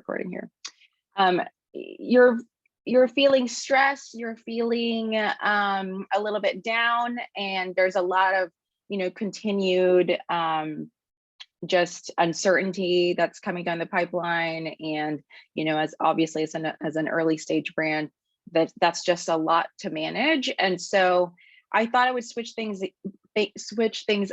recording here. You're feeling stressed, you're feeling a little bit down, and there's a lot of, continued just uncertainty that's coming down the pipeline. And, as obviously as an early stage brand, that's just a lot to manage. And so I thought I would switch things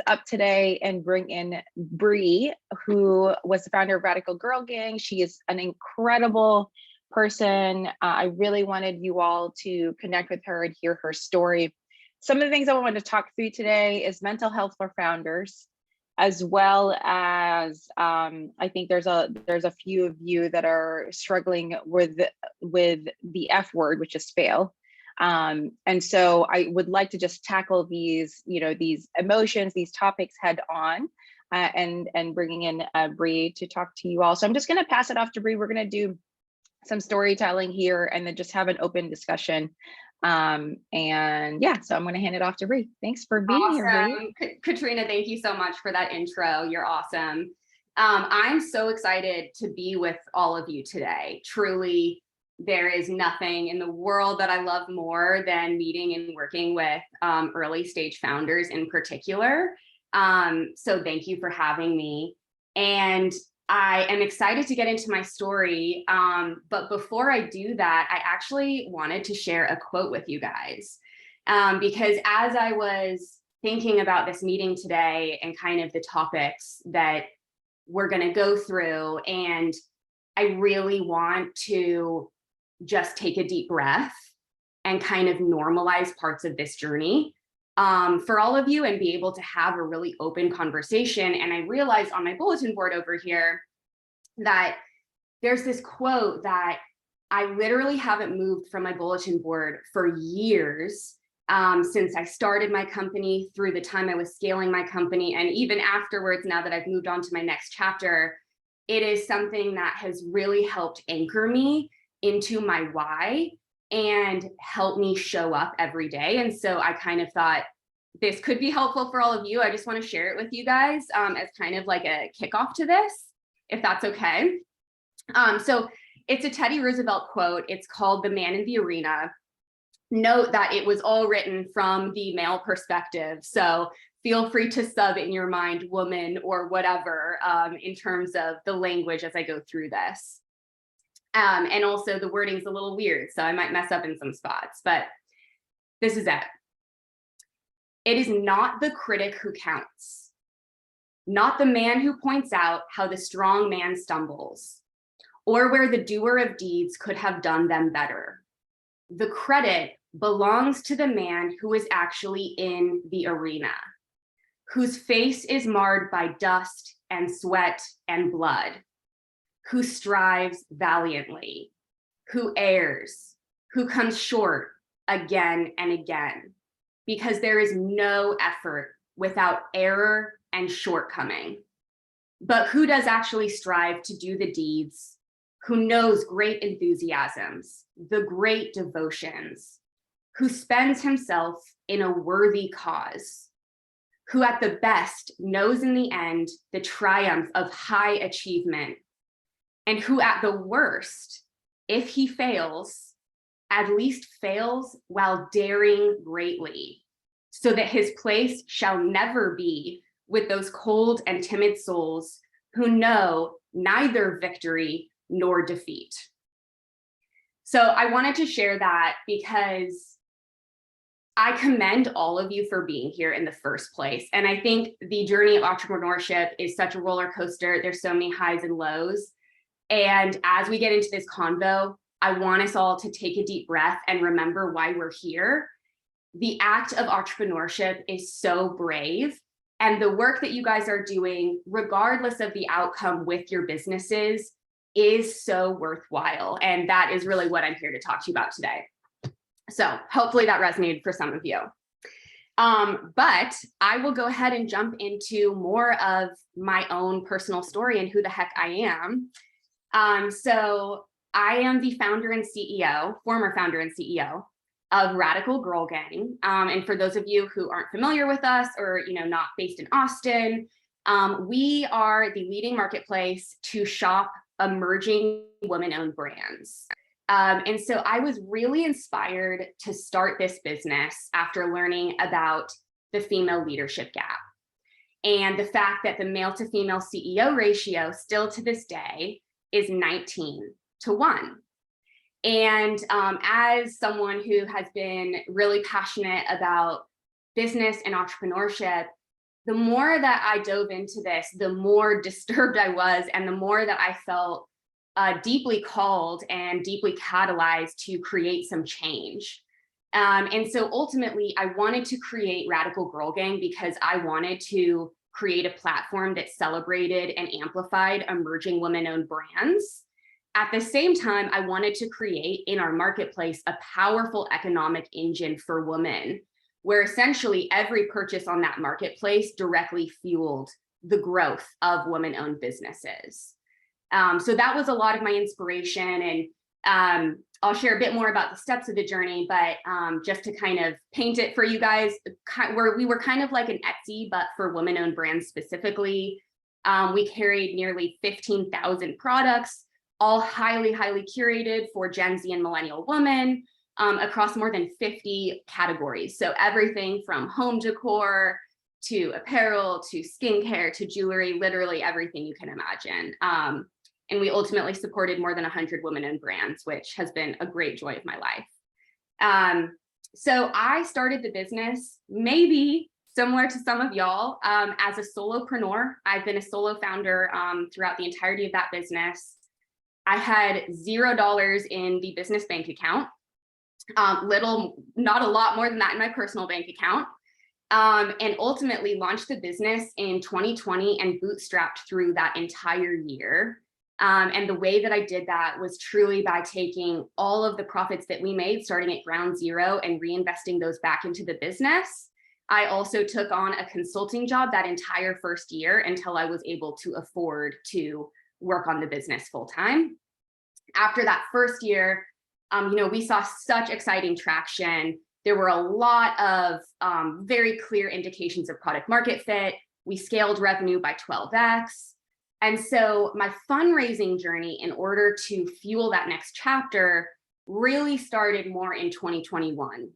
up today and bring in Bre, who was the founder of Radical Girl Gang. She is an incredible person. I really wanted you all to connect with her and hear her story. Some of the things I wanted to talk through today is mental health for founders, as well as I think there's a few of you that are struggling with the F word, which is fail. And so I would like to just tackle these, these emotions, these topics head on, and bringing in Bre to talk to you all. So I'm just going to pass it off to Bre. We're going to do some storytelling here and then just have an open discussion. And yeah, so I'm going to hand it off to Bre. Thanks for being here, Bre. Katrina, thank you so much for that intro. You're awesome. I'm so excited to be with all of you today. Truly, there is nothing in the world that I love more than meeting and working with early stage founders in particular. So thank you for having me. And I am excited to get into my story. But before I do that, I actually wanted to share a quote with you guys. Because as I was thinking about this meeting today and kind of the topics that we're going to go through, and I really want to just take a deep breath and kind of normalize parts of this journey for all of you and be able to have a really open conversation. And I realized on my bulletin board over here that there's this quote that I literally haven't moved from my bulletin board for years, since I started my company, through the time I was scaling my company, and even afterwards, now that I've moved on to my next chapter. It is something that has really helped anchor me into my why and help me show up every day. And so I kind of thought this could be helpful for all of you. I just want to share it with you guys as kind of like a kickoff to this, if that's okay. So it's a Teddy Roosevelt quote. It's called "The Man in the Arena." Note that it was all written from the male perspective. So feel free to sub in your mind woman or whatever in terms of the language as I go through this. And also the wording's a little weird, so I might mess up in some spots, but this is it. It is not the critic who counts, not the man who points out how the strong man stumbles, or where the doer of deeds could have done them better. The credit belongs to the man who is actually in the arena, whose face is marred by dust and sweat and blood, who strives valiantly, who errs, who comes short again and again, because there is no effort without error and shortcoming. But who does actually strive to do the deeds, who knows great enthusiasms, the great devotions, who spends himself in a worthy cause, who at the best knows in the end the triumph of high achievement, and who at the worst, if he fails, at least fails while daring greatly, so that his place shall never be with those cold and timid souls who know neither victory nor defeat. So I wanted to share that because I commend all of you for being here in the first place. And I think the journey of entrepreneurship is such a roller coaster. There's so many highs and lows. And as we get into this convo, I want us all to take a deep breath and remember why we're here. The act of entrepreneurship is so brave. And the work that you guys are doing, regardless of the outcome with your businesses, is so worthwhile. And that is really what I'm here to talk to you about today. So hopefully that resonated for some of you. But I will go ahead and jump into more of my own personal story and who the heck I am. So I am the founder and CEO, former founder and CEO of Radical Girl Gang. And for those of you who aren't familiar with us or not based in Austin, we are the leading marketplace to shop emerging women-owned brands. And so I was really inspired to start this business after learning about the female leadership gap and the fact that the male to female CEO ratio still to this day is 19-1. And as someone who has been really passionate about business and entrepreneurship, the more that I dove into this, the more disturbed I was, and the more that I felt deeply called and deeply catalyzed to create some change. And so ultimately, I wanted to create Radical Girl Gang because I wanted to create a platform that celebrated and amplified emerging women-owned brands. At the same time, I wanted to create in our marketplace a powerful economic engine for women, where essentially every purchase on that marketplace directly fueled the growth of women-owned businesses. So that was a lot of my inspiration, and I'll share a bit more about the steps of the journey, but just to kind of paint it for you guys, we were kind of like an Etsy, but for women-owned brands specifically. We carried nearly 15,000 products, all highly, highly curated for Gen Z and millennial women across more than 50 categories. So everything from home decor to apparel to skincare to jewelry, literally everything you can imagine. And we ultimately supported more than 100 women-owned brands, which has been a great joy of my life. So I started the business, maybe similar to some of y'all, as a solopreneur. I've been a solo founder throughout the entirety of that business. I had $0 in the business bank account, not a lot more than that in my personal bank account, and ultimately launched the business in 2020 and bootstrapped through that entire year. And the way that I did that was truly by taking all of the profits that we made, starting at ground zero, and reinvesting those back into the business. I also took on a consulting job that entire first year until I was able to afford to work on the business full time. After that first year, we saw such exciting traction. There were a lot of very clear indications of product market fit. We scaled revenue by 12x. And so my fundraising journey in order to fuel that next chapter really started more in 2021.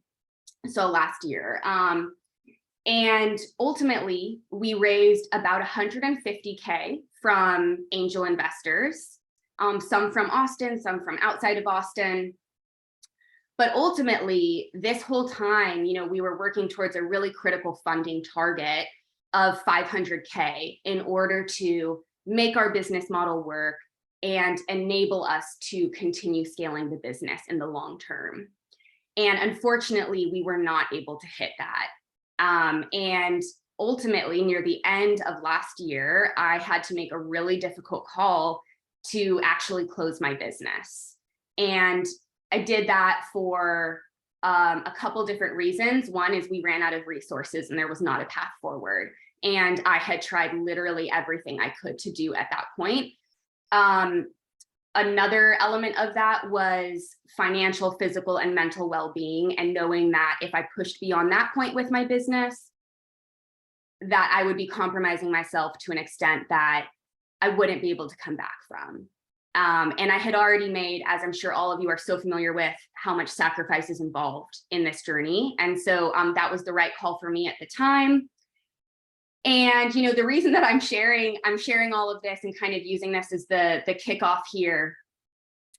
So last year. And ultimately, we raised about $150K from angel investors, some from Austin, some from outside of Austin. But ultimately, this whole time, we were working towards a really critical funding target of $500K in order to make our business model work and enable us to continue scaling the business in the long term. And unfortunately, we were not able to hit that. And ultimately, near the end of last year, I had to make a really difficult call to actually close my business. And I did that for a couple different reasons. One is we ran out of resources and there was not a path forward. And I had tried literally everything I could to do at that point. Another element of that was financial, physical, and mental well-being, and knowing that if I pushed beyond that point with my business, that I would be compromising myself to an extent that I wouldn't be able to come back from. And I had already made, as I'm sure all of you are so familiar with, how much sacrifice is involved in this journey. And so that was the right call for me at the time. And, the reason that I'm sharing all of this and kind of using this as the kickoff here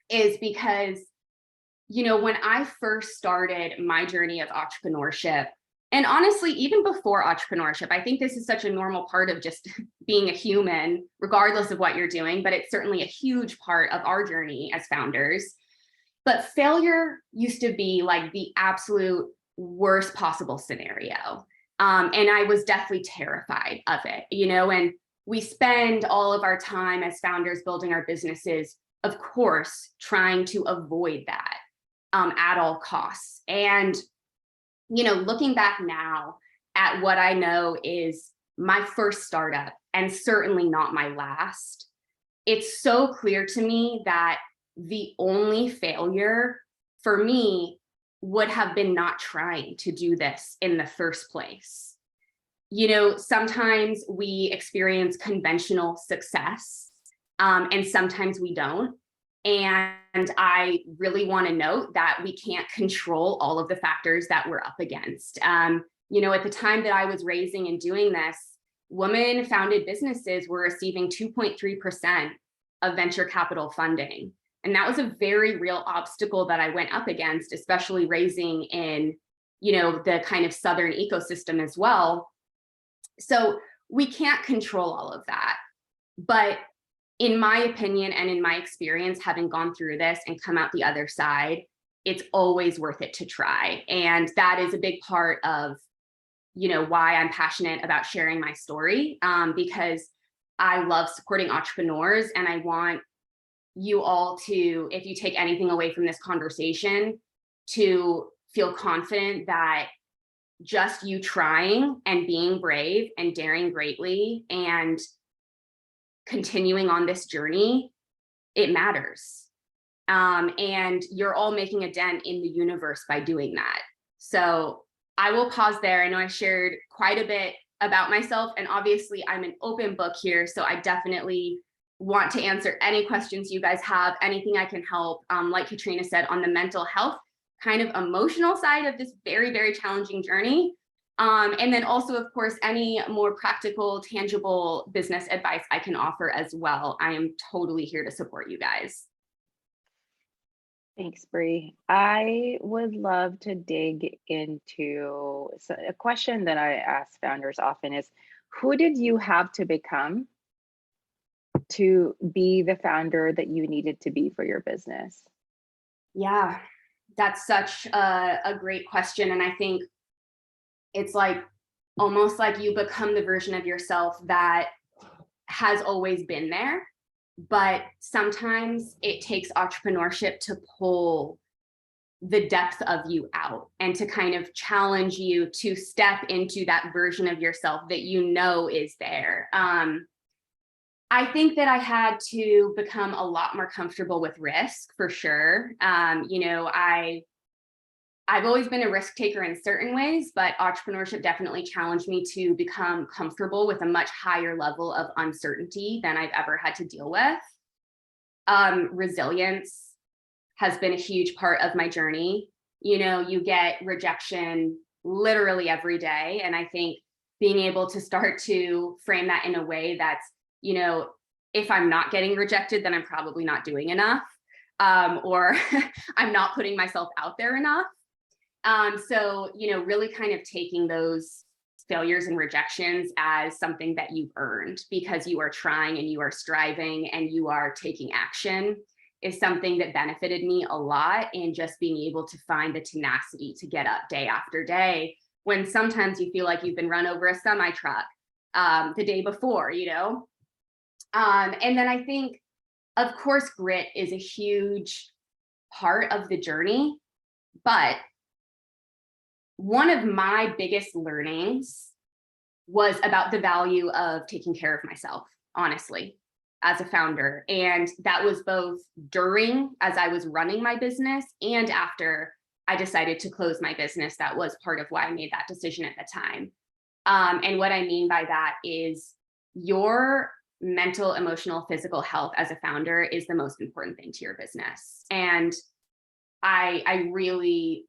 is because, when I first started my journey of entrepreneurship, and honestly, even before entrepreneurship, I think this is such a normal part of just being a human, regardless of what you're doing, but it's certainly a huge part of our journey as founders. But failure used to be like the absolute worst possible scenario. And I was deathly terrified of it, and we spend all of our time as founders building our businesses, of course, trying to avoid that at all costs. And, looking back now at what I know is my first startup and certainly not my last, it's so clear to me that the only failure for me would have been not trying to do this in the first place. Sometimes we experience conventional success And sometimes we don't. And I really want to note that we can't control all of the factors that we're up against. At the time that I was raising and doing this, women founded businesses were receiving 2.3% of venture capital funding. And that was a very real obstacle that I went up against, especially raising in, the kind of Southern ecosystem as well. So we can't control all of that. But in my opinion and in my experience, having gone through this and come out the other side, it's always worth it to try. And that is a big part of, why I'm passionate about sharing my story, because I love supporting entrepreneurs, and I want you all to, if you take anything away from this conversation, to feel confident that just you trying and being brave and daring greatly and continuing on this journey, it matters. And you're all making a dent in the universe by doing that. So I will pause there. I know I shared quite a bit about myself, and obviously I'm an open book here. So I definitely want to answer any questions you guys have, anything I can help. Like Katrina said, on the mental health, kind of emotional side of this very, very challenging journey. And then also, of course, any more practical, tangible business advice I can offer as well. I am totally here to support you guys. Thanks, Bre. I would love to dig into a question that I ask founders often is, who did you have to become to be the founder that you needed to be for your business? Yeah, that's such a great question. And I think it's like almost like you become the version of yourself that has always been there. But sometimes it takes entrepreneurship to pull the depth of you out and to kind of challenge you to step into that version of yourself that is there. I think that I had to become a lot more comfortable with risk, for sure. I've always been a risk taker in certain ways, but entrepreneurship definitely challenged me to become comfortable with a much higher level of uncertainty than I've ever had to deal with. Resilience has been a huge part of my journey. You get rejection literally every day. And I think being able to start to frame that in a way that's, if I'm not getting rejected, then I'm probably not doing enough, or I'm not putting myself out there enough. So, really kind of taking those failures and rejections as something that you've earned because you are trying and you are striving and you are taking action is something that benefited me a lot in just being able to find the tenacity to get up day after day when sometimes you feel like you've been run over a semi truck the day before, And then I think, of course, grit is a huge part of the journey, but one of my biggest learnings was about the value of taking care of myself, honestly, as a founder. And that was both during, as I was running my business, and after I decided to close my business. That was part of why I made that decision at the time. And what I mean by that is your mental, emotional, physical health as a founder is the most important thing to your business. And I really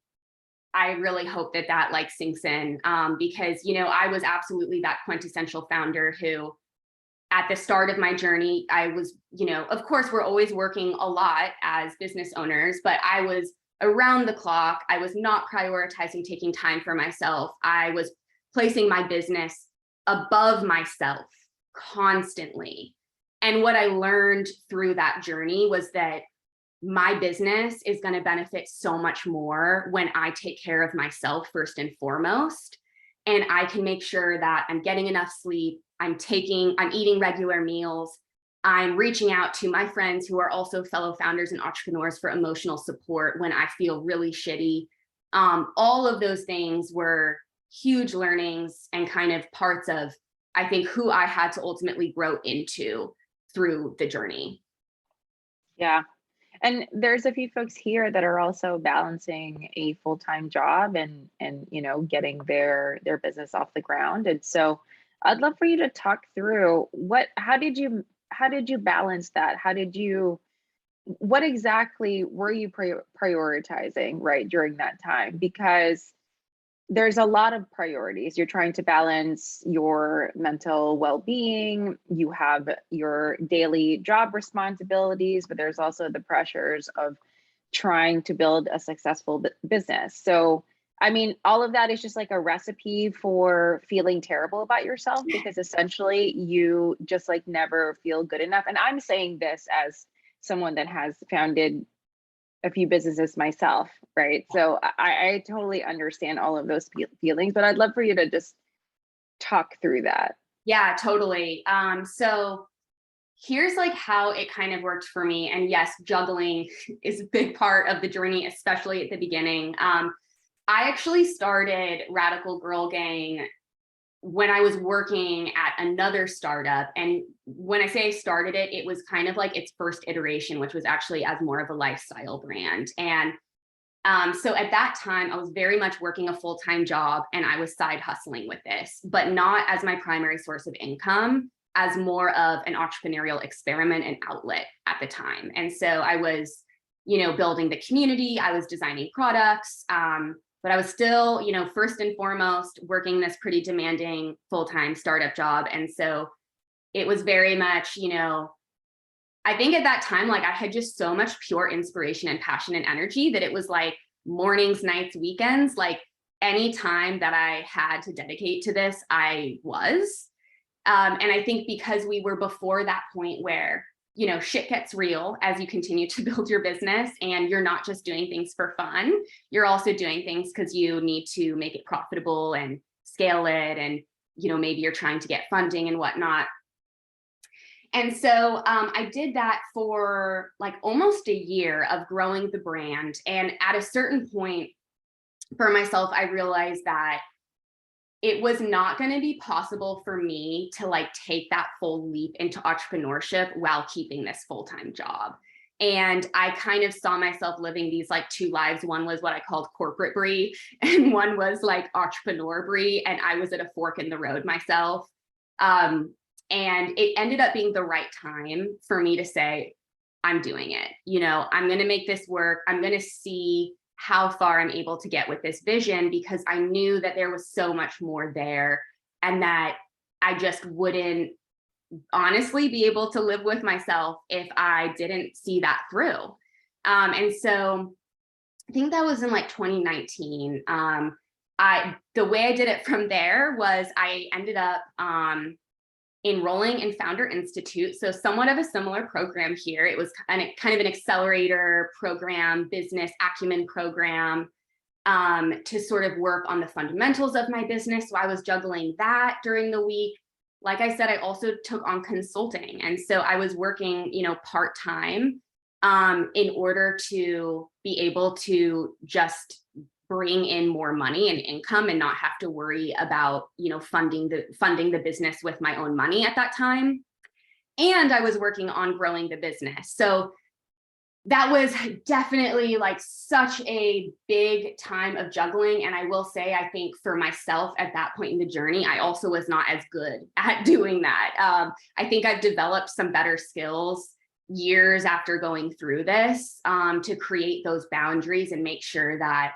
hope that like sinks in, because, I was absolutely that quintessential founder who at the start of my journey, I was, of course, we're always working a lot as business owners, but I was around the clock. I was not prioritizing taking time for myself. I was placing my business above myself constantly. And what I learned through that journey was that my business is going to benefit so much more when I take care of myself first and foremost. And I can make sure that I'm getting enough sleep, I'm eating regular meals, I'm reaching out to my friends who are also fellow founders and entrepreneurs for emotional support when I feel really shitty. All of those things were huge learnings and kind of parts of, I think, who I had to ultimately grow into through the journey. Yeah. And there's a few folks here that are also balancing a full-time job and getting their business off the ground. And so I'd love for you to talk through how did you did you balance that? What exactly were you prioritizing, right, during that time? Because there's a lot of priorities. You're trying to balance your mental well-being, you have your daily job responsibilities, but there's also the pressures of trying to build a successful business. So, I mean, all of that is just like a recipe for feeling terrible about yourself, because essentially you just like never feel good enough. And I'm saying this as someone that has founded a few businesses myself, right? So I totally understand all of those feelings, but I'd love for you to just talk through that. Yeah, totally. So here's like how it kind of worked for me. And yes, juggling is a big part of the journey, especially at the beginning. I actually started Radical Girl Gang when I was working at another startup. And when I say I started it, it was kind of like its first iteration, which was actually as more of a lifestyle brand. And so at that time, I was very much working a full-time job and I was side hustling with this, but not as my primary source of income, as more of an entrepreneurial experiment and outlet at the time. And so I was, building the community, I was designing products, but I was still, first and foremost, working this pretty demanding full-time startup job. And so it was very much, I think at that time, like I had just so much pure inspiration and passion and energy that it was like mornings, nights, weekends, like any time that I had to dedicate to this, I was. And I think because we were before that point where, shit gets real as you continue to build your business, and you're not just doing things for fun, you're also doing things because you need to make it profitable and scale it. And, maybe you're trying to get funding and whatnot. And so I did that for like almost a year of growing the brand. And at a certain point for myself, I realized that it was not going to be possible for me to like take that full leap into entrepreneurship while keeping this full-time job. And I kind of saw myself living these like two lives. One was what I called corporate Bre, and one was like entrepreneur Bre. And I was at a fork in the road myself. And it ended up being the right time for me to say, I'm doing it. I'm going to make this work. I'm going to see how far I'm able to get with this vision, because I knew that there was so much more there and that I just wouldn't honestly be able to live with myself if I didn't see that through. And so I think that was in like 2019. The way I did it from there was I ended up enrolling in Founder Institute. So somewhat of a similar program here. It was kind of an accelerator program, business acumen program, to sort of work on the fundamentals of my business. So I was juggling that during the week. Like I said, I also took on consulting. And so I was working, part-time in order to be able to just bring in more money and income and not have to worry about, funding the business with my own money at that time. And I was working on growing the business. So that was definitely like such a big time of juggling. And I will say, I think for myself at that point in the journey, I also was not as good at doing that. I think I've developed some better skills years after going through this to create those boundaries and make sure that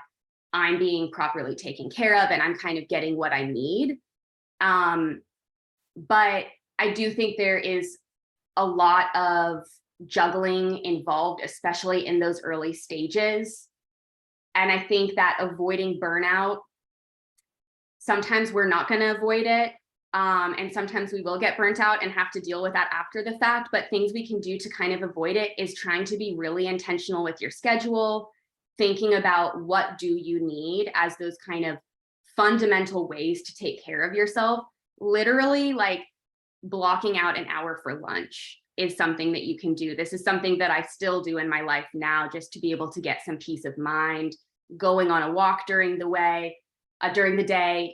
I'm being properly taken care of and I'm kind of getting what I need. But I do think there is a lot of juggling involved, especially in those early stages. And I think that avoiding burnout, sometimes we're not going to avoid it. And sometimes we will get burnt out and have to deal with that after the fact. But things we can do to kind of avoid it is trying to be really intentional with your schedule, thinking about what do you need as those kind of fundamental ways to take care of yourself. Literally, like blocking out an hour for lunch is something that you can do. This is something that I still do in my life now, just to be able to get some peace of mind, going on a walk during the day,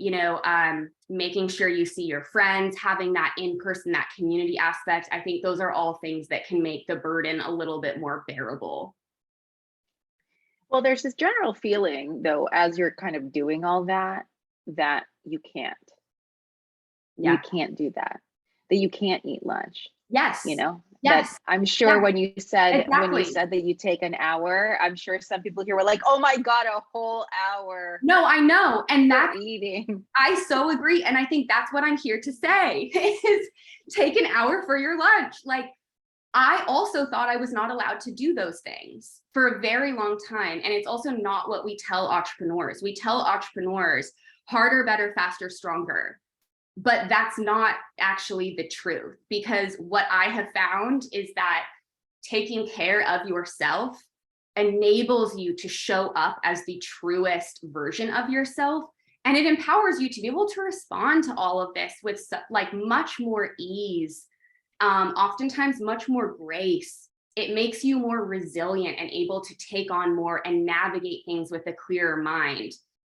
making sure you see your friends, having that in-person, that community aspect. I think those are all things that can make the burden a little bit more bearable. Well, there's this general feeling, though, as you're kind of doing all that, that you can't. Yeah. You can't do that. that you can't eat lunch. Yes. You know, that Yes. I'm sure Yeah, when you said exactly. that you take an hour, I'm sure some people here were like, oh my God, a whole hour No, I know. And for that's, eating. I so agree. And I think that's what I'm here to say is take an hour for your lunch. Like, I also thought I was not allowed to do those things for a very long time. And it's also not what we tell entrepreneurs. We tell entrepreneurs harder, better, faster, stronger. But that's not actually the truth, because what I have found is that taking care of yourself enables you to show up as the truest version of yourself. And it empowers you to be able to respond to all of this with like much more ease, oftentimes much more grace. It makes you more resilient and able to take on more and navigate things with a clearer mind.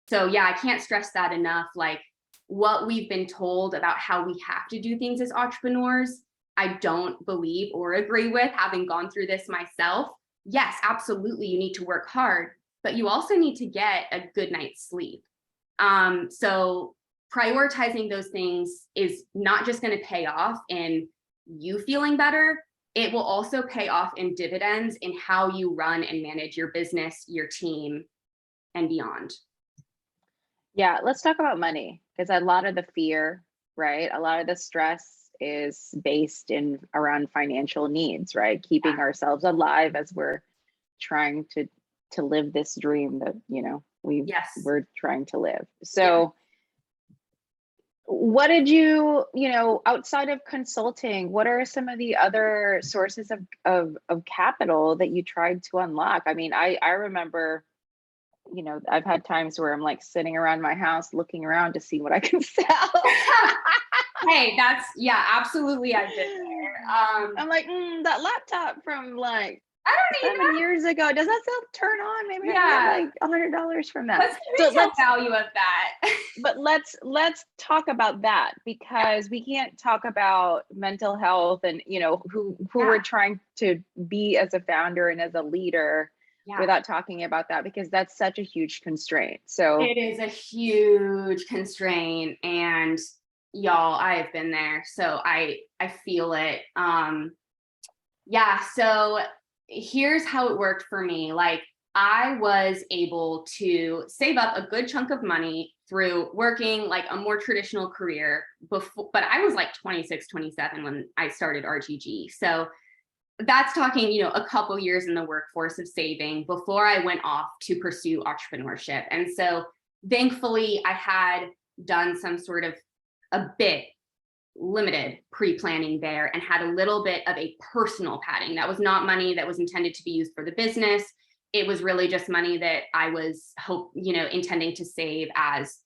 So yeah, I can't stress that enough. Like, what we've been told about how we have to do things as entrepreneurs, I don't believe or agree with, having gone through this myself. Yes, absolutely, you need to work hard, but you also need to get a good night's sleep. So prioritizing those things is not just going to pay off in you feeling better, it will also pay off in dividends in how you run and manage your business, your team, and beyond. Yeah, let's talk about money, because a lot of the fear, right? A lot of the stress is based in around financial needs, right? Keeping ourselves alive as we're trying to live this dream that, you know, Yes. we're trying to live. So what did you know, outside of consulting, what are some of the other sources of capital that you tried to unlock? I mean, I remember, you know, I've had times where I'm like sitting around my house looking around to see what I can sell. Hey, that's, yeah, absolutely. I've been there. I'm like, that laptop from like I don't need 7 years ago, does that still turn on? Maybe I can get Yeah. like $100 from that. What's the So retail value of that? but let's talk about that, because we can't talk about mental health and, you know, who we're trying to be as a founder and as a leader without talking about that, because that's such a huge constraint. So it is a huge constraint, and y'all, I have been there, so I feel it. Yeah, so here's how it worked for me. Like, I was able to save up a good chunk of money through working like a more traditional career before, but I was like 26, 27 when I started RGG. So that's talking, you know, a couple years in the workforce of saving before I went off to pursue entrepreneurship. And so thankfully I had done some sort of a bit limited pre-planning there and had a little bit of a personal padding. That was not money that was intended to be used for the business. It was really just money that I was intending to save as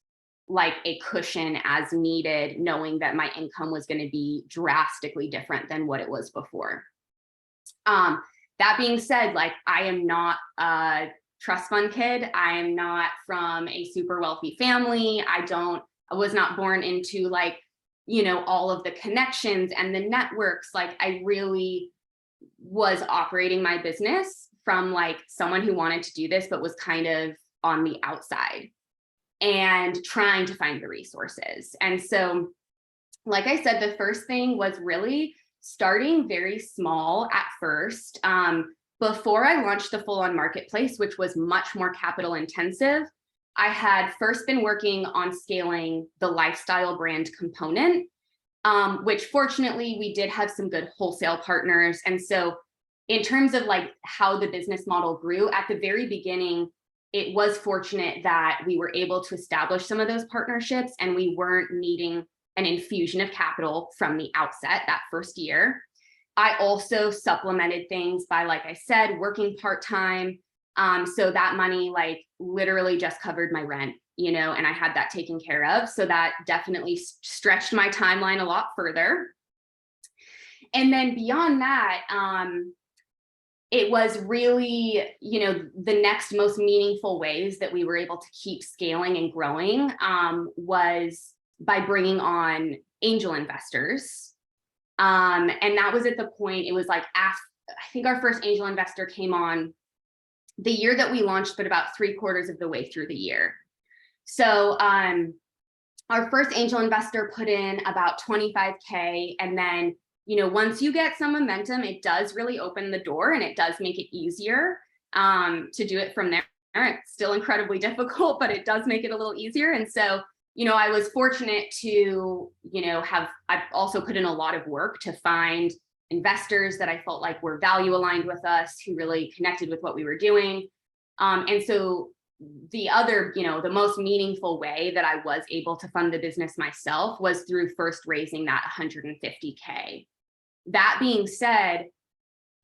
like a cushion as needed, knowing that my income was going to be drastically different than what it was before. That being said, like, I am not a trust fund kid. I am not from a super wealthy family. I was not born into like, you know, all of the connections and the networks. Like, I really was operating my business from like someone who wanted to do this, but was kind of on the outside and trying to find the resources. And so, like I said, the first thing was really starting very small at first. Before I launched the full-on marketplace, which was much more capital intensive, I had first been working on scaling the lifestyle brand component, which fortunately we did have some good wholesale partners. And so in terms of like how the business model grew at the very beginning, it was fortunate that we were able to establish some of those partnerships and we weren't needing an infusion of capital from the outset that first year. I also supplemented things by, like I said, working part-time. So that money like literally just covered my rent, you know, and I had that taken care of. So that definitely stretched my timeline a lot further. And then beyond that, it was really, you know, the next most meaningful ways that we were able to keep scaling and growing was by bringing on angel investors. And that was at the point, it was like, I think our first angel investor came on the year that we launched, but about 3/4 of the way through the year. So our first angel investor put in about 25K. And then, once you get some momentum, it does really open the door and it does make it easier to do it from there. It's still incredibly difficult, but it does make it a little easier. And so, I was fortunate to, I've also put in a lot of work to find investors that I felt like were value aligned with us, who really connected with what we were doing. And so the other, the most meaningful way that I was able to fund the business myself was through first raising that 150K. That being said,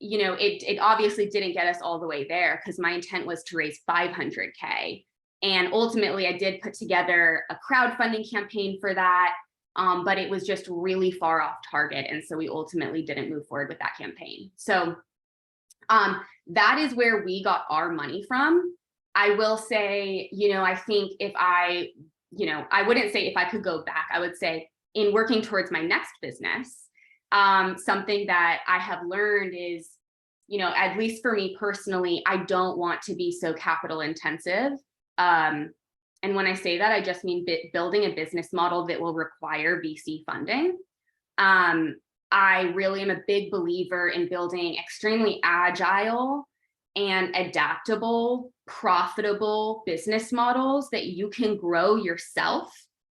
it obviously didn't get us all the way there, because my intent was to raise 500K. And ultimately, I did put together a crowdfunding campaign for that, but it was just really far off target. And so we ultimately didn't move forward with that campaign. So that is where we got our money from. I will say, I think if I wouldn't say if I could go back, I would say in working towards my next business, something that I have learned is, at least for me personally, I don't want to be so capital intensive. And when I say that, I just mean building a business model that will require VC funding. I really am a big believer in building extremely agile and adaptable, profitable business models that you can grow yourself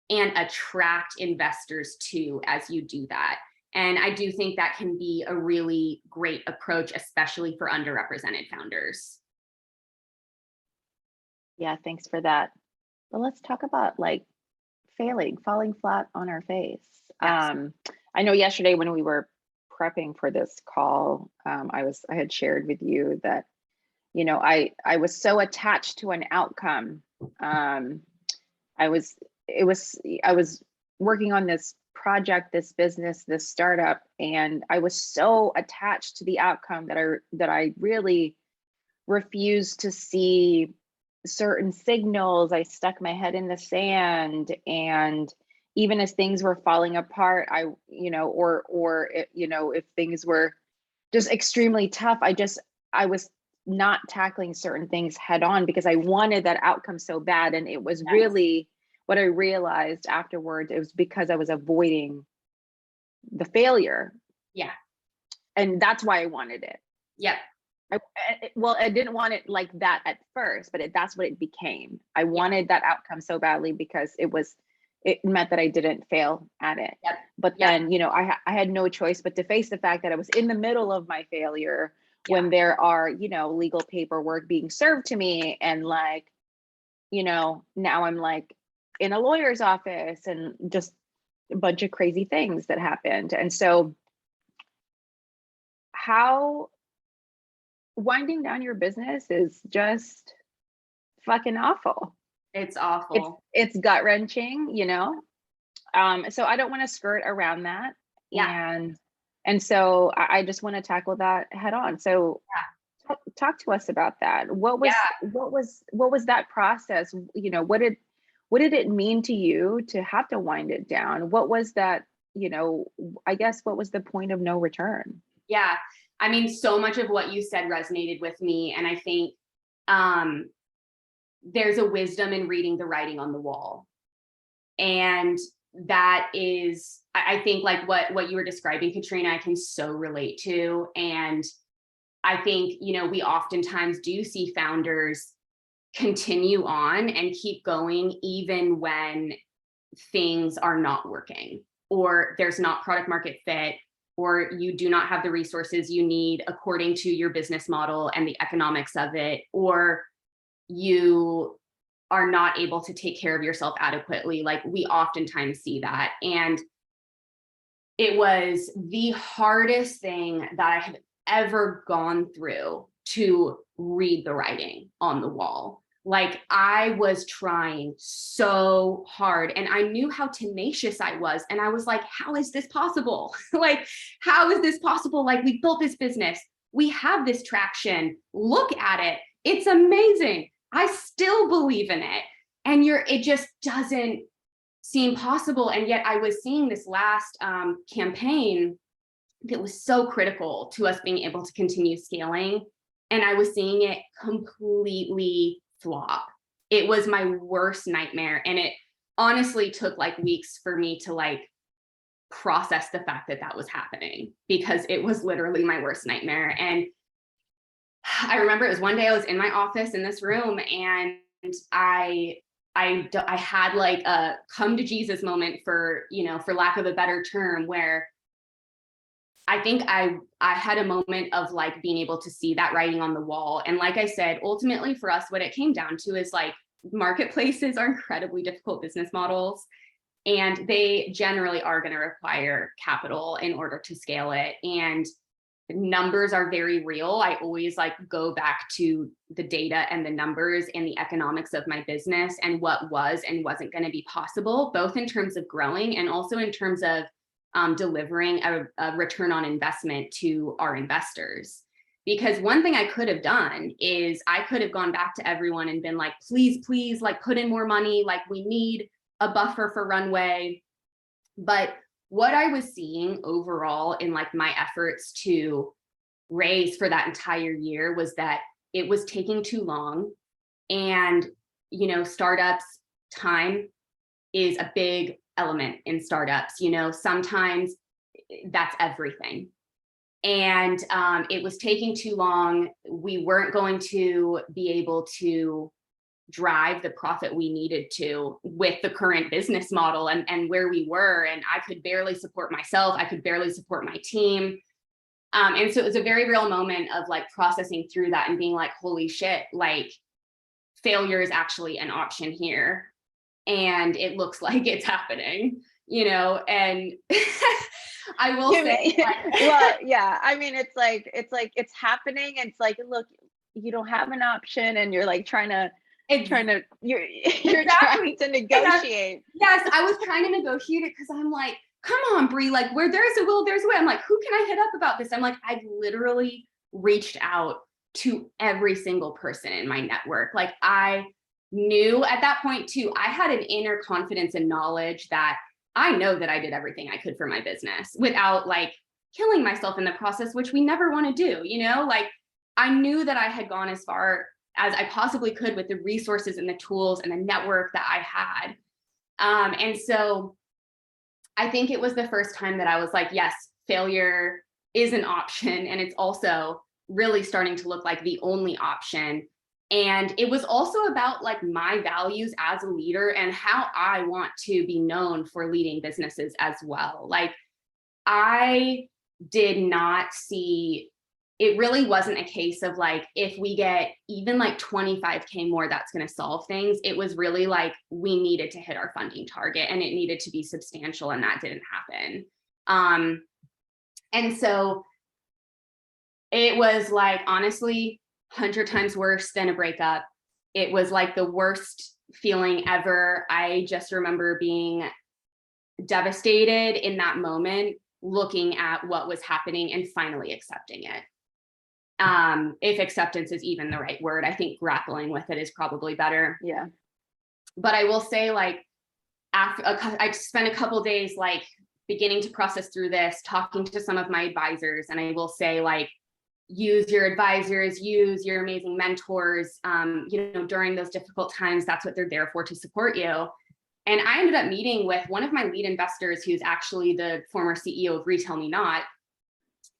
and attract investors to as you do that. And I do think that can be a really great approach, especially for underrepresented founders. Yeah, thanks for that. But let's talk about like falling flat on our face. Yes. I know yesterday when we were prepping for this call, I had shared with you that, I was so attached to an outcome. I was working on this project, this business, this startup, and I was so attached to the outcome that I really refused to see certain signals. I stuck my head in the sand, and even as things were falling apart, if things were just extremely tough, I was not tackling certain things head on because I wanted that outcome so bad. And it was really what I realized afterwards, it was because I was avoiding the failure. Yeah. And that's why I wanted it. Yep. I didn't want it like that at first, but that's what it became. I wanted that outcome so badly because it meant that I didn't fail at it. Yep. But then, I had no choice but to face the fact that I was in the middle of my failure when there are, legal paperwork being served to me. And like, now I'm like in a lawyer's office and just a bunch of crazy things that happened. And so how winding down your business is just fucking awful. It's awful. It's gut wrenching, so I don't want to skirt around that. Yeah. And so I just want to tackle that head on. So talk to us about that. What was that process? What did it mean to you to have to wind it down? What was that, I guess, what was the point of no return? Yeah. I mean, so much of what you said resonated with me. And I think there's a wisdom in reading the writing on the wall. And that is, I think, like what you were describing, Katrina, I can so relate to. And I think, we oftentimes do see founders continue on and keep going even when things are not working, or there's not product market fit, or you do not have the resources you need according to your business model and the economics of it, or you are not able to take care of yourself adequately. Like, we oftentimes see that. And it was the hardest thing that I have ever gone through to read the writing on the wall. Like, I was trying so hard and I knew how tenacious I was. And I was like, how is this possible? Like, how is this possible? Like, we built this business. We have this traction. Look at it. It's amazing. I still believe in it. And it just doesn't seem possible. And yet I was seeing this last campaign that was so critical to us being able to continue scaling. And I was seeing it completely flop. It was my worst nightmare. And honestly took like weeks for me to like process the fact that that was happening, because it was literally my worst nightmare. And I remember it was one day I was in my office in this room, and I had like a come to Jesus moment, for, for lack of a better term, where I think I had a moment of like being able to see that writing on the wall. And like I said, ultimately for us, what it came down to is like, marketplaces are incredibly difficult business models, and they generally are going to require capital in order to scale it. And numbers are very real. I always like go back to the data and the numbers and the economics of my business and what was and wasn't going to be possible, both in terms of growing and also in terms of delivering a return on investment to our investors. Because one thing I could have done is I could have gone back to everyone and been like, please, like put in more money. Like we need a buffer for runway. But what I was seeing overall in like my efforts to raise for that entire year was that it was taking too long. And, startups, time is a big element in startups. Sometimes that's everything. And it was taking too long. We weren't going to be able to drive the profit we needed to with the current business model and where we were. And I could barely support myself. I could barely support my team. And so it was a very real moment of like processing through that and being like, holy shit, like failure is actually an option here. And it looks like it's happening, and I will say, well, yeah, I mean, it's it's happening. And it's like, look, you don't have an option, and you're like you're trying to negotiate. Yes, I was trying to negotiate it because I'm like, come on, Bre, like where there's a will, there's a way. I'm like, who can I hit up about this? I'm like, I've literally reached out to every single person in my network. Like I knew at that point too, I had an inner confidence and knowledge that I know that I did everything I could for my business without like killing myself in the process, which we never want to do, like I knew that I had gone as far as I possibly could with the resources and the tools and the network that I had. And so I think it was the first time that I was like, yes, failure is an option. And it's also really starting to look like the only option. And it was also about like my values as a leader and how I want to be known for leading businesses as well. Like I did not see, it really wasn't a case of like, if we get even like 25K more, that's going to solve things. It was really like, we needed to hit our funding target and it needed to be substantial, and that didn't happen. And so it was like, honestly, 100 times worse than a breakup. It was like the worst feeling ever. I just remember being devastated in that moment, looking at what was happening and finally accepting it. If acceptance is even the right word, I think grappling with it is probably better. Yeah. But I will say, like, after I spent a couple days like beginning to process through this, talking to some of my advisors, and I will say, like, use your advisors, use your amazing mentors. During those difficult times, that's what they're there for, to support you. And I ended up meeting with one of my lead investors, who's actually the former CEO of Retail Me Not.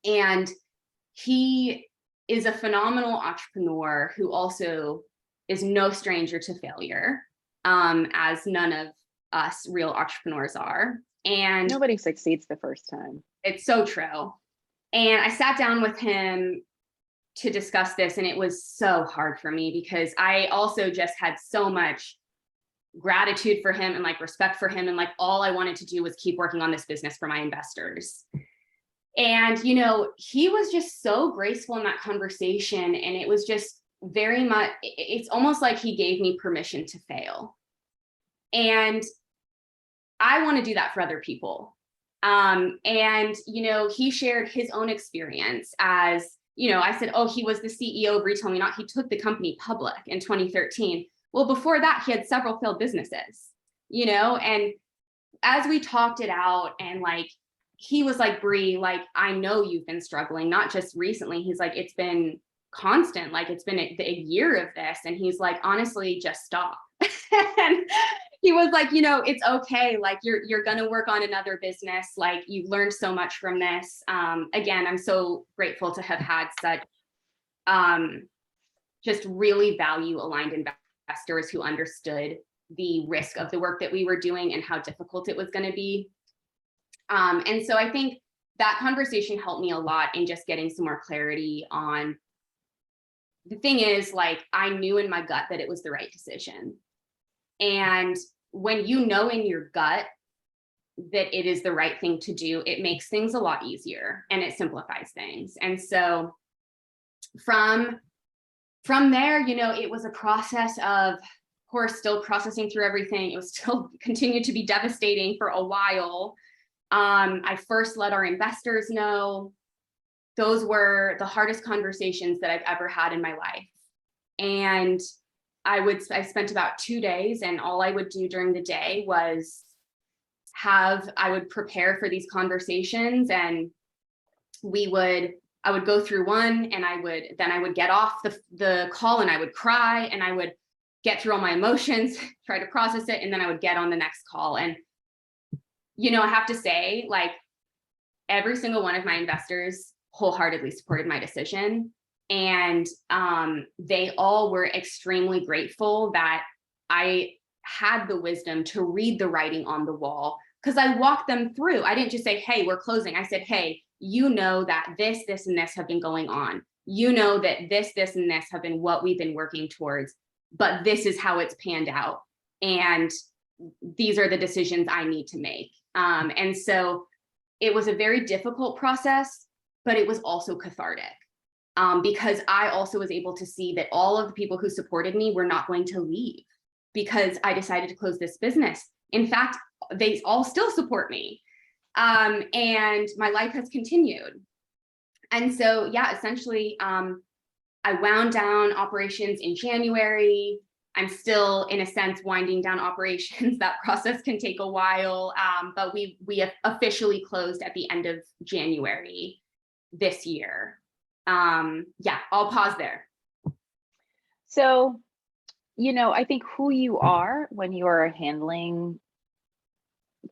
And he is a phenomenal entrepreneur who also is no stranger to failure, as none of us real entrepreneurs are. And nobody succeeds the first time. It's so true. And I sat down with him to discuss this, and it was so hard for me because I also just had so much gratitude for him and like respect for him. And like, all I wanted to do was keep working on this business for my investors. And, he was just so graceful in that conversation. And it was just very much, it's almost like he gave me permission to fail. And I want to do that for other people. He shared his own experience as, I said, oh, he was the CEO of Retail Me Not. He took the company public in 2013. Well, before that, he had several failed businesses, and as we talked it out, and like, he was like, Bre, like, I know you've been struggling, not just recently. He's like, it's been constant. Like, it's been a year of this. And he's like, honestly, just stop. And, he was like, you know, it's okay. Like you're going to work on another business. Like you learned so much from this. Again, I'm so grateful to have had such just really value aligned investors who understood the risk of the work that we were doing and how difficult it was going to be. And so I think that conversation helped me a lot in just getting some more clarity on the thing is, like, I knew in my gut that it was the right decision. And when you know in your gut that it is the right thing to do, it makes things a lot easier and it simplifies things. And so from there, you know, it was a process of course, still processing through everything. It was still continued to be devastating for a while. I first let our investors know. Those were the hardest conversations that I've ever had in my life. And I spent about 2 days, and all I would do during the day was I would prepare for these conversations, and I would go through one, and I would get off the call and I would cry and I would get through all my emotions, try to process it, and then I would get on the next call. And, you know, I have to say, like, every single one of my investors wholeheartedly supported my decision. And they all were extremely grateful that I had the wisdom to read the writing on the wall, because I walked them through. I didn't just say, hey, we're closing. I said, hey, you know that this, and this have been going on. You know that this, and this have been what we've been working towards, but this is how it's panned out. And these are the decisions I need to make. And so it was a very difficult process, but it was also cathartic. Because I also was able to see that all of the people who supported me were not going to leave because I decided to close this business. In fact, they all still support me. And my life has continued. And so, yeah, essentially, I wound down operations in January. I'm still, in a sense, winding down operations. That process can take a while, but we officially closed at the end of January this year. Yeah, I'll pause there. So, you know, I think who you are when you are handling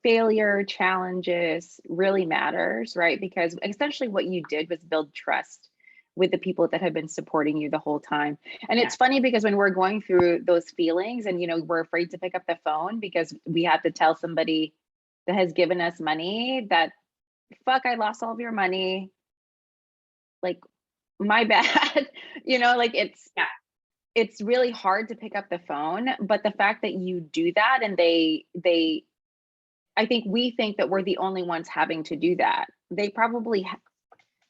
failure, challenges really matters, right? Because essentially what you did was build trust with the people that have been supporting you the whole time. And it's funny because when we're going through those feelings and, you know, we're afraid to pick up the phone because we have to tell somebody that has given us money that, fuck, I lost all of your money. Like, my bad. You know, like it's really hard to pick up the phone, but the fact that you do that and I think we think that we're the only ones having to do that. They probably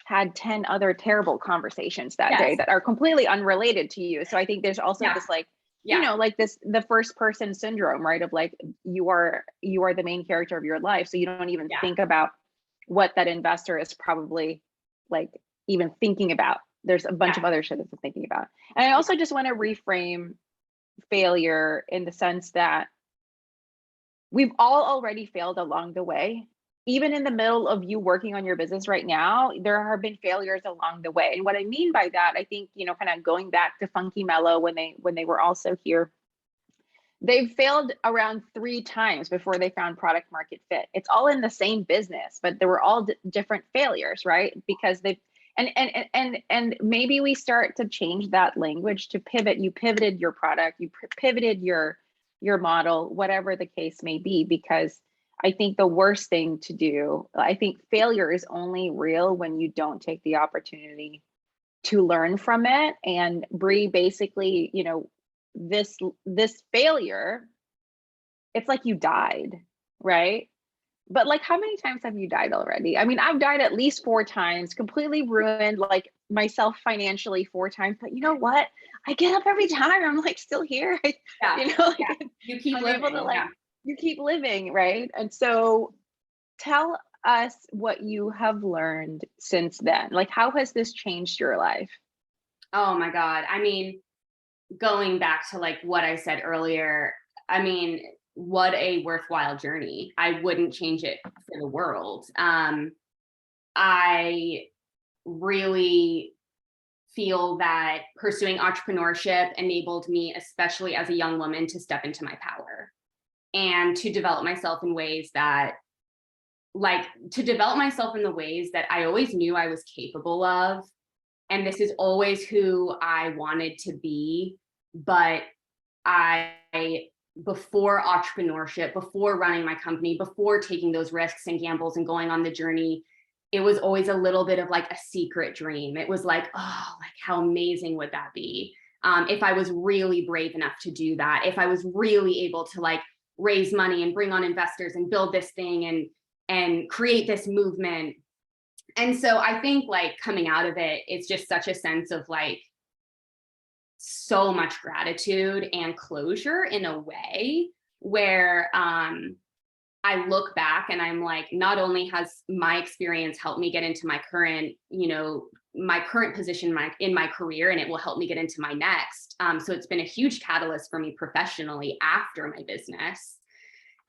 had 10 other terrible conversations that day that are completely unrelated to you. So I think there's also this, like, you know, like the first person syndrome, right? Of like, you are the main character of your life. So you don't even think about what that investor is probably like even thinking about. There's a bunch of other shit that they're thinking about. And I also just want to reframe failure in the sense that we've all already failed along the way. Even in the middle of you working on your business right now, there have been failures along the way. And what I mean by that, I think, you know, kind of going back to Funky Mellow when they were also here, they've failed around 3 times before they found product market fit. It's all in the same business, but there were all different failures, right? Because they've and maybe we start to change that language to pivot. You pivoted your product, you pivoted your model, whatever the case may be, because I think the worst thing to do, I think failure is only real when you don't take the opportunity to learn from it. And Bre, basically, you know, this failure, it's like you died, right? But like, how many times have you died already? I mean, I've died at least 4 times, completely ruined like myself financially 4 times. But you know what? I get up every time. I'm like still here. You know, like, You keep I'm living. able to, like, you keep living, right? And so tell us what you have learned since then. Like, how has this changed your life? Oh my God. I mean, going back to like what I said earlier, I mean, what a worthwhile journey. I wouldn't change it for the world. I really feel that pursuing entrepreneurship enabled me, especially as a young woman, to step into my power. and to develop myself in ways that, like, to develop myself in the ways that I always knew I was capable of. And this is always who I wanted to be. But I, before entrepreneurship, before running my company, before taking those risks and gambles and going on the journey, it was always a little bit of like a secret dream. It was like, oh, like how amazing would that be? If I was really brave enough to do that, if I was really able to like raise money and bring on investors and build this thing and create this movement. And so I think like coming out of it, it's just such a sense of like so much gratitude and closure in a way where I look back and I'm like, not only has my experience helped me get into my current, my current position in my career, and it will help me get into my next. So it's been a huge catalyst for me professionally after my business.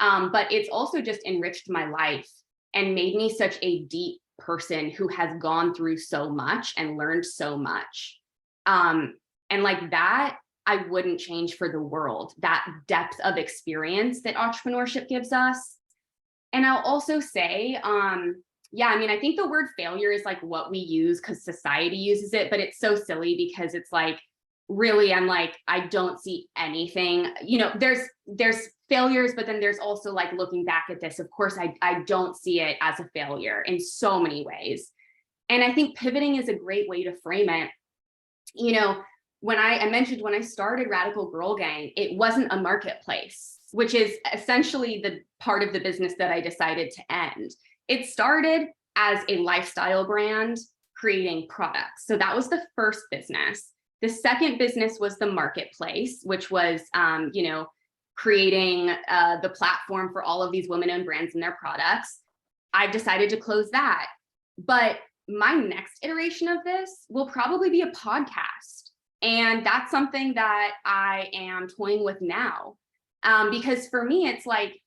But it's also just enriched my life and made me such a deep person who has gone through so much and learned so much. And like that, I wouldn't change for the world, that depth of experience that entrepreneurship gives us. And I'll also say, yeah, I mean, I think the word failure is like what we use because society uses it, but it's so silly because it's like, really, I'm like, I don't see anything, there's failures, but then there's also like looking back at this, of course, I don't see it as a failure in so many ways. And I think pivoting is a great way to frame it. When I mentioned when I started Radical Girl Gang, it wasn't a marketplace, which is essentially the part of the business that I decided to end. It started as a lifestyle brand creating products. So that was the first business. The second business was the marketplace, which was, creating the platform for all of these women-owned brands and their products. I've decided to close that. But my next iteration of this will probably be a podcast. And that's something that I am toying with now. Because for me, it's like,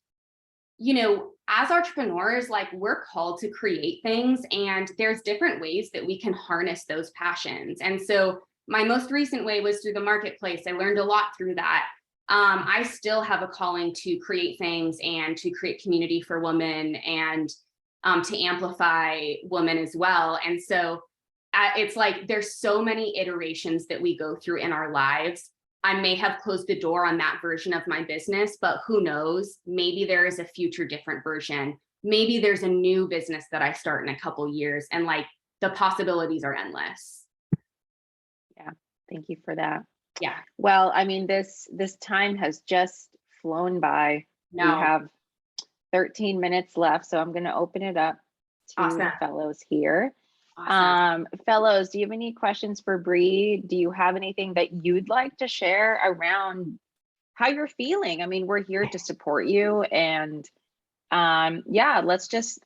as entrepreneurs, like we're called to create things and there's different ways that we can harness those passions. And so my most recent way was through the marketplace. I learned a lot through that. I still have a calling to create things and to create community for women and to amplify women as well. And so it's like there's so many iterations that we go through in our lives. I may have closed the door on that version of my business, but who knows? Maybe there is a future different version. Maybe there's a new business that I start in a couple years, and like the possibilities are endless. Yeah, thank you for that. Yeah. Well, I mean, this time has just flown by. No. We have 13 minutes left, so I'm going to open it up to the fellows here. Awesome. Fellows, do you have any questions for Bre? Do you have anything that you'd like to share around how you're feeling? I mean, we're here to support you, and yeah, let's just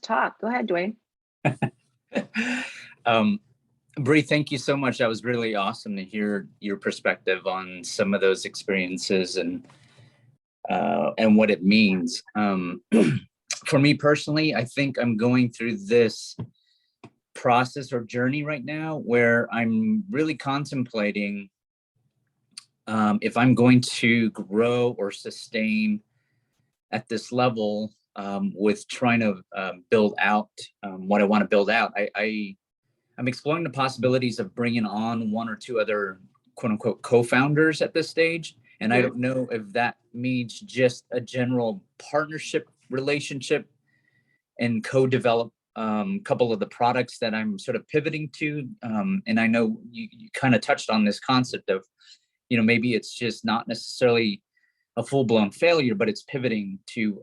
talk. Go ahead, Dwayne. Bre, thank you so much. That was really awesome to hear your perspective on some of those experiences and what it means. For me personally, I think I'm going through this process or journey right now where I'm really contemplating if I'm going to grow or sustain at this level with trying to build out what I want to build out. I'm exploring the possibilities of bringing on one or two other quote unquote co-founders at this stage. And I don't know if that means just a general partnership relationship and co-develop a couple of the products that I'm sort of pivoting to. And I know you kind of touched on this concept of, maybe it's just not necessarily a full-blown failure, but it's pivoting to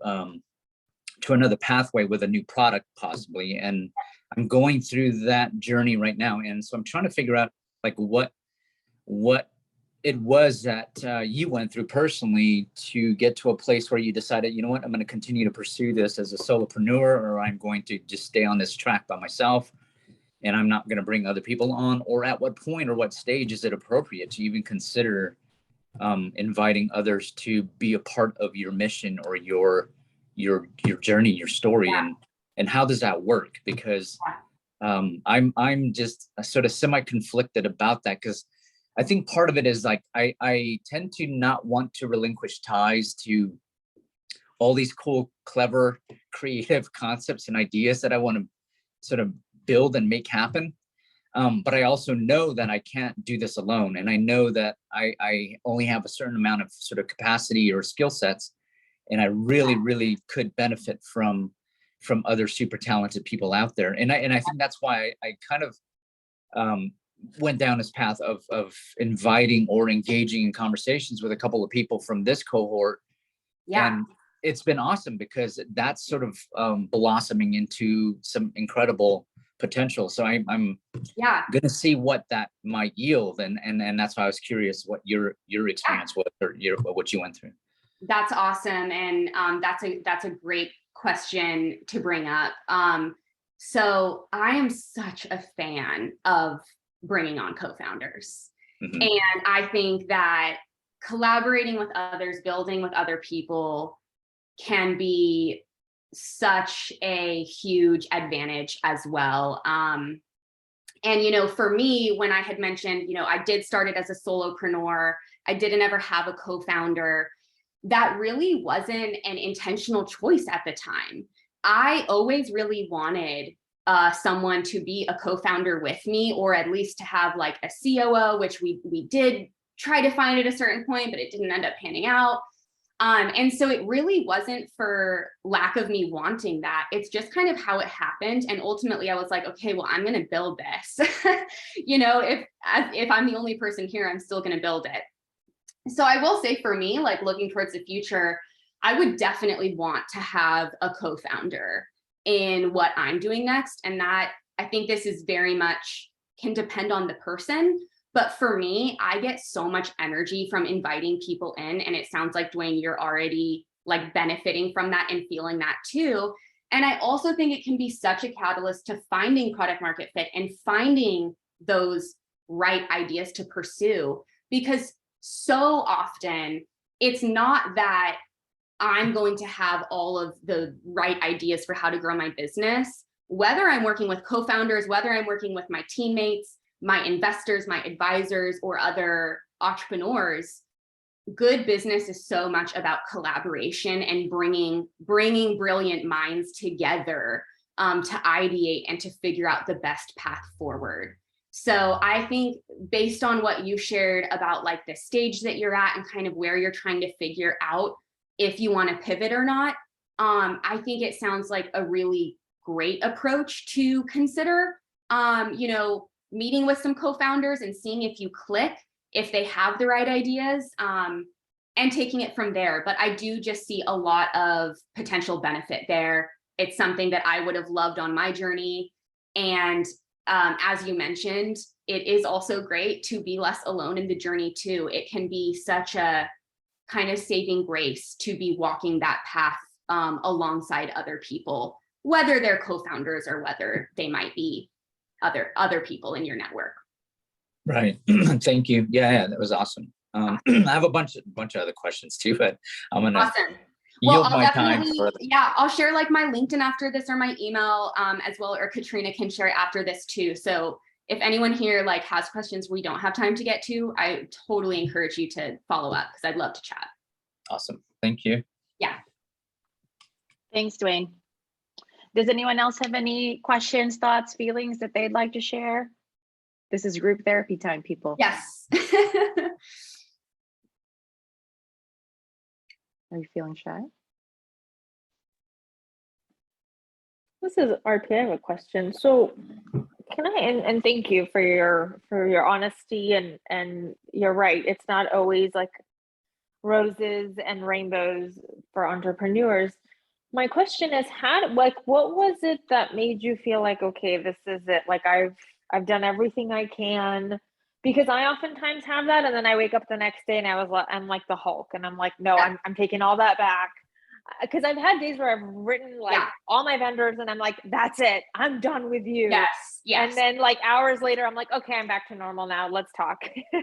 another pathway with a new product possibly. And I'm going through that journey right now. And so I'm trying to figure out like what it was that you went through personally to get to a place where you decided, you know what, I'm going to continue to pursue this as a solopreneur, or I'm going to just stay on this track by myself and I'm not going to bring other people on. Or at what point or what stage is it appropriate to even consider inviting others to be a part of your mission or your journey, your story? Yeah. And how does that work? Because I'm just sort of semi-conflicted about that, because I think part of it is like I tend to not want to relinquish ties to all these cool, clever, creative concepts and ideas that I want to sort of build and make happen. But I also know that I can't do this alone. And I know that I only have a certain amount of sort of capacity or skill sets. And I really, really could benefit from other super talented people out there. And I think that's why I kind of went down this path of inviting or engaging in conversations with a couple of people from this cohort. Yeah. And it's been awesome because that's sort of blossoming into some incredible potential. So I'm going to see what that might yield. And that's why I was curious what your experience was, or what you went through. That's awesome. And that's a great question to bring up. So I am such a fan of bringing on co-founders. Mhm. And I think that collaborating with others, building with other people can be such a huge advantage as well. And, for me, when I had mentioned, I did start it as a solopreneur, I didn't ever have a co-founder. That really wasn't an intentional choice at the time. I always really wanted someone to be a co-founder with me, or at least to have like a COO, which we did try to find at a certain point, but it didn't end up panning out. And so it really wasn't for lack of me wanting that. It's just kind of how it happened. And ultimately I was like, okay, well, I'm going to build this. If I'm the only person here, I'm still going to build it. So I will say, for me, like looking towards the future, I would definitely want to have a co-founder in what I'm doing next. And that, I think this is very much can depend on the person. But for me, I get so much energy from inviting people in. And it sounds like, Dwayne, you're already like benefiting from that and feeling that too. And I also think it can be such a catalyst to finding product market fit and finding those right ideas to pursue. Because so often it's not that I'm going to have all of the right ideas for how to grow my business, whether I'm working with co-founders, whether I'm working with my teammates, my investors, my advisors, or other entrepreneurs. Good business is so much about collaboration and bringing brilliant minds together to ideate and to figure out the best path forward. So I think based on what you shared about like the stage that you're at and kind of where you're trying to figure out if you want to pivot or not, I think it sounds like a really great approach to consider. Meeting with some co-founders and seeing if you click, if they have the right ideas, and taking it from there. But I do just see a lot of potential benefit there. It's something that I would have loved on my journey. And as you mentioned, it is also great to be less alone in the journey too. It can be such a kind of saving grace to be walking that path alongside other people, whether they're co-founders or whether they might be other people in your network. Right. Thank you. Yeah, that was awesome. I have a bunch of other questions too, but I'm gonna awesome. yield Well, my time for I'll share like my LinkedIn after this, or my email as well, or Katrina can share after this too. So if anyone here like has questions we don't have time to get to, I totally encourage you to follow up because I'd love to chat. Awesome. Thank you. Yeah. Thanks, Dwayne. Does anyone else have any questions, thoughts, feelings that they'd like to share? This is group therapy time, people. Yes. Are you feeling shy? This is RP. I have a question. So can I, and thank you for your honesty, and you're right. It's not always like roses and rainbows for entrepreneurs. My question is, what was it that made you feel like, okay, this is it? Like I've done everything I can, because I oftentimes have that. And then I wake up the next day and I'm like the Hulk, and I'm like, no, I'm taking all that back. Because I've had days where I've written like all my vendors and I'm like, that's it, I'm done with you. Yes. And then like hours later, I'm like, okay, I'm back to normal now. Let's talk.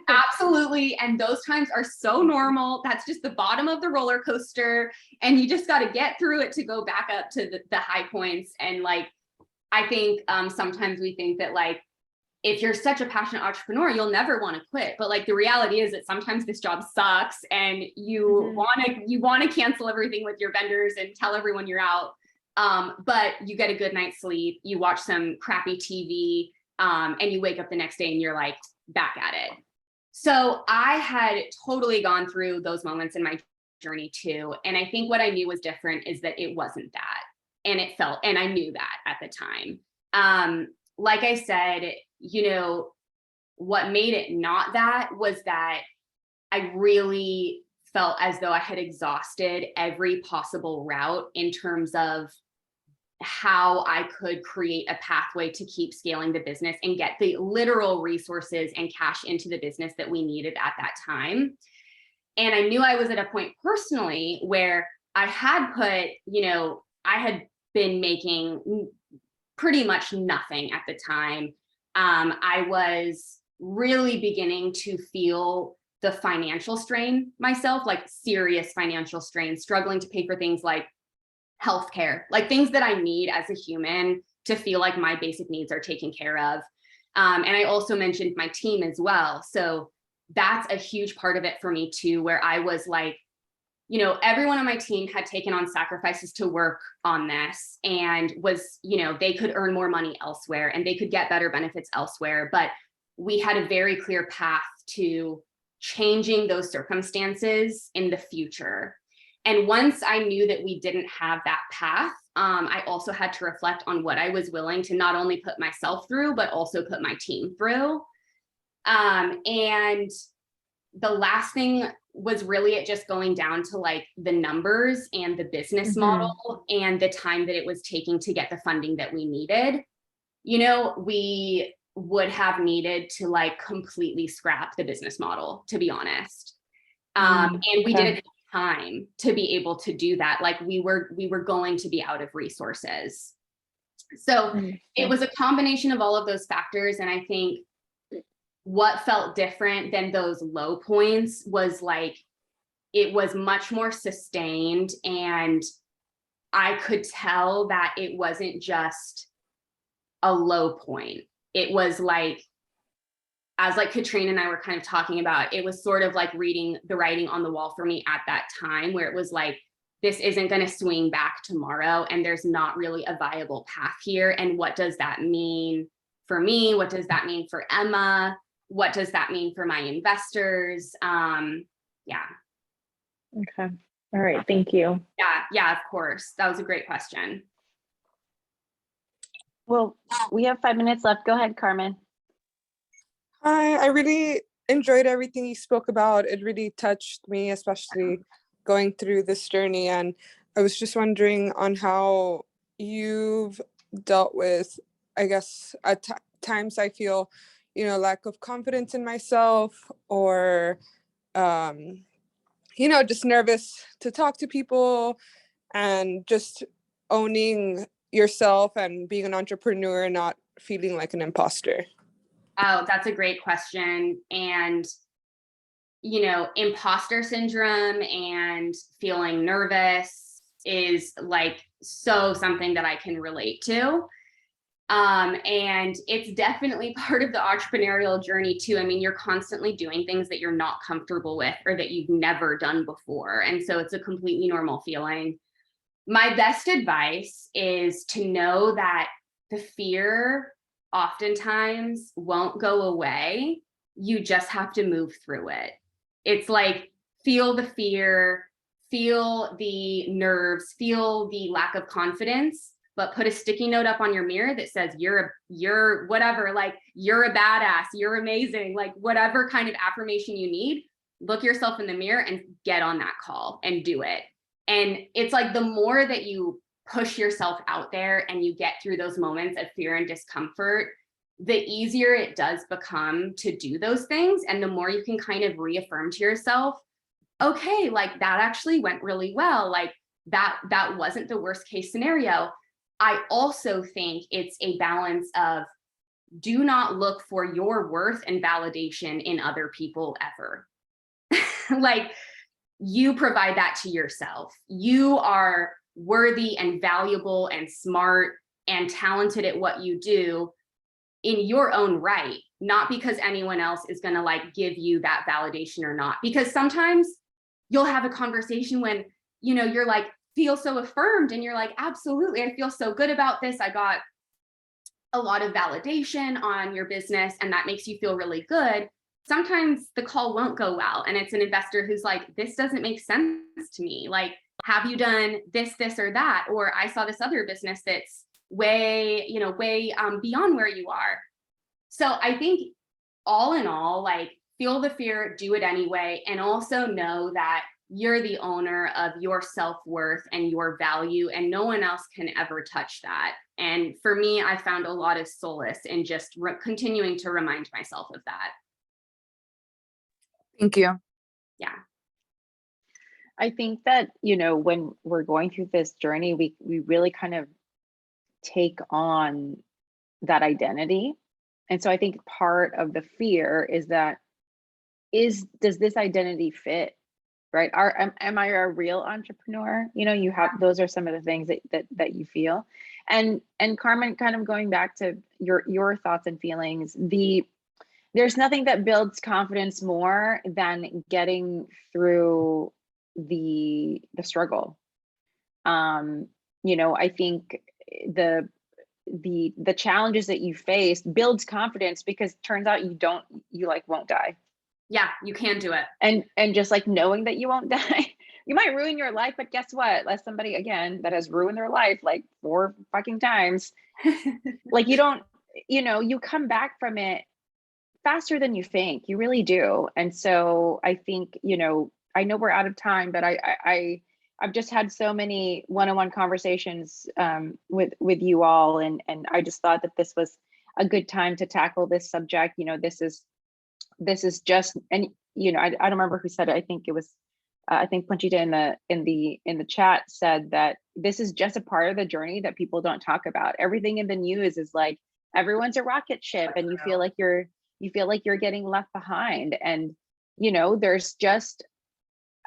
Absolutely. And those times are so normal. That's just the bottom of the roller coaster. And you just got to get through it to go back up to the high points. And like, I think sometimes we think that like if you're such a passionate entrepreneur, you'll never want to quit. But like the reality is that sometimes this job sucks and you want to cancel everything with your vendors and tell everyone you're out. But you get a good night's sleep, you watch some crappy TV, and you wake up the next day and you're like back at it. So I had totally gone through those moments in my journey too. And I think what I knew was different is that it wasn't that. And it felt, and I knew that at the time. Like I said, you know, what made it not that was that I really felt as though I had exhausted every possible route in terms of how I could create a pathway to keep scaling the business and get the literal resources and cash into the business that we needed at that time. And I knew I was at a point personally where I had put, you know, I had been making pretty much nothing at the time. I was really beginning to feel the financial strain myself, like serious financial strain, struggling to pay for things like healthcare, like things that I need as a human to feel like my basic needs are taken care of. And I also mentioned my team as well. So that's a huge part of it for me too, where I was like, you know, everyone on my team had taken on sacrifices to work on this and was, you know, they could earn more money elsewhere and they could get better benefits elsewhere. But we had a very clear path to changing those circumstances in the future. And once I knew that we didn't have that path, I also had to reflect on what I was willing to not only put myself through, but also put my team through. And the last thing was really it just going down to like the numbers and the business model and the time that it was taking to get the funding that we needed. You know, we would have needed to like completely scrap the business model, to be honest. And we didn't have time to be able to do that. Like we were going to be out of resources. So it was a combination of all of those factors. And I think what felt different than those low points was like, it was much more sustained. And I could tell that it wasn't just a low point. It was like, as like Katrina and I were kind of talking about, it was sort of like reading the writing on the wall for me at that time, where it was like, this isn't going to swing back tomorrow and there's not really a viable path here. And what does that mean for me? What does that mean for Emma? What does that mean for my investors? Yeah. Okay. All right. Thank you. Yeah, of course. That was a great question. Well, we have 5 minutes left. Go ahead, Carmen. Hi, I really enjoyed everything you spoke about. It really touched me, especially going through this journey. And I was just wondering on how you've dealt with, I guess, at times I feel, you know, lack of confidence in myself, or, you know, just nervous to talk to people, and just owning yourself and being an entrepreneur and not feeling like an imposter. Oh, that's a great question. And, you know, imposter syndrome and feeling nervous is like so something that I can relate to. And it's definitely part of the entrepreneurial journey too. I mean, you're constantly doing things that you're not comfortable with or that you've never done before. And so it's a completely normal feeling. My best advice is to know that the fear oftentimes won't go away. You just have to move through it. It's like, feel the fear, feel the nerves, feel the lack of confidence, but put a sticky note up on your mirror that says you're whatever, like you're a badass, you're amazing, like whatever kind of affirmation you need, look yourself in the mirror and get on that call and do it. And it's like, the more that you push yourself out there and you get through those moments of fear and discomfort, the easier it does become to do those things. And the more you can kind of reaffirm to yourself, okay, like that actually went really well. Like that wasn't the worst case scenario. I also think it's a balance of, do not look for your worth and validation in other people ever. Like, you provide that to yourself. You are worthy and valuable and smart and talented at what you do. in your own right, not because anyone else is going to like give you that validation or not. Because sometimes you'll have a conversation when, you know, you're like, feel so affirmed and you're like, absolutely, I feel so good about this. I got a lot of validation on your business and that makes you feel really good. Sometimes the call won't go well. And it's an investor who's like, this doesn't make sense to me. Like, have you done this, this, or that? Or I saw this other business that's way, you know, way beyond where you are. So I think all in all, like, feel the fear, do it anyway. And also know that you're the owner of your self-worth and your value, and no one else can ever touch that. And for me, I found a lot of solace in just continuing to remind myself of that. Thank you. Yeah. I think that, you know, when we're going through this journey, we really kind of take on that identity. And so I think part of the fear is that, does this identity fit? Right? Am I a real entrepreneur? You know, you have, those are some of the things that you feel. And Carmen, kind of going back to your thoughts and feelings, there's nothing that builds confidence more than getting through the struggle. You know, I think the challenges that you face builds confidence, because it turns out you like won't die. Yeah, you can do it. And just like knowing that you won't die, you might ruin your life, but guess what? As somebody, again, that has ruined their life like 4 fucking times, like, you don't, you know, you come back from it faster than you think. You really do. And so I think, you know, I know we're out of time, but I've just had so many one-on-one conversations with you all, and I just thought that this was a good time to tackle this subject. You know, this is just, and you know, I don't remember who said it. I think it was I think Panchita in the chat said that this is just a part of the journey that people don't talk about. Everything in the news is like everyone's a rocket ship, and you feel like you're getting left behind. And you know, there's just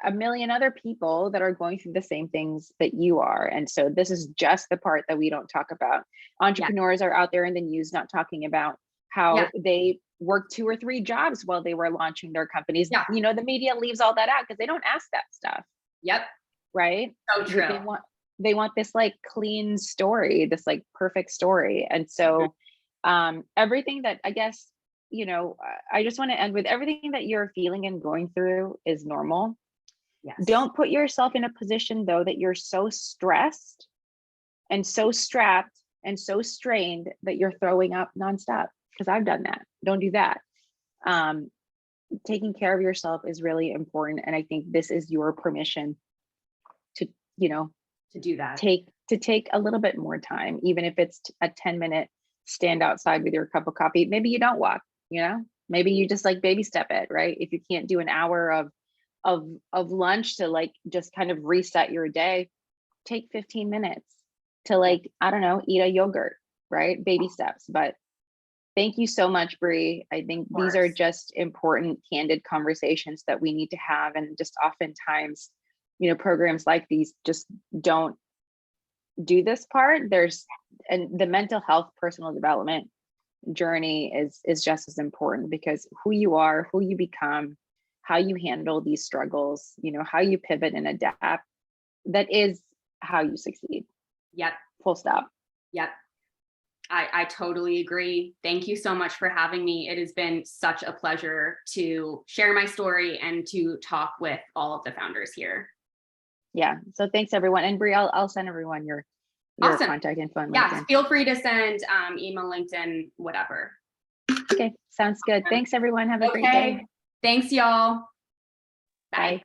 a million other people that are going through the same things that you are. And so this is just the part that we don't talk about. Entrepreneurs are out there in the news not talking about how they worked 2 or 3 jobs while they were launching their companies. You know, the media leaves all that out because they don't ask that stuff. Yep. Right? So true. They want this like clean story, this like perfect story. And so everything that, I guess, you know, I just want to end with, everything that you're feeling and going through is normal. Yes. Don't put yourself in a position though that you're so stressed and so strapped and so strained that you're throwing up nonstop, because I've done that. Don't do that. Taking care of yourself is really important. And I think this is your permission to, you know, to do that. Take a little bit more time, even if it's a 10-minute stand outside with your cup of coffee. Maybe you don't walk, you know, maybe you just like baby step it, right? If you can't do an hour of lunch to like just kind of reset your day, take 15 minutes to like, I don't know, eat a yogurt, right? Baby steps. But thank you so much, Bre. I think these are just important, candid conversations that we need to have. And just oftentimes, you know, programs like these just don't do this part. And the mental health, personal development journey is just as important, because who you are, who you become, how you handle these struggles, you know, how you pivot and adapt, that is how you succeed. Yep. Full stop. Yep. I totally agree. Thank you so much for having me. It has been such a pleasure to share my story and to talk with all of the founders here. Yeah. So thanks everyone. And Bre, I'll send everyone your awesome. Contact info. Yeah. Feel free to send email, LinkedIn, whatever. Okay. Sounds good. Thanks everyone. Have a great day. Thanks y'all. Bye.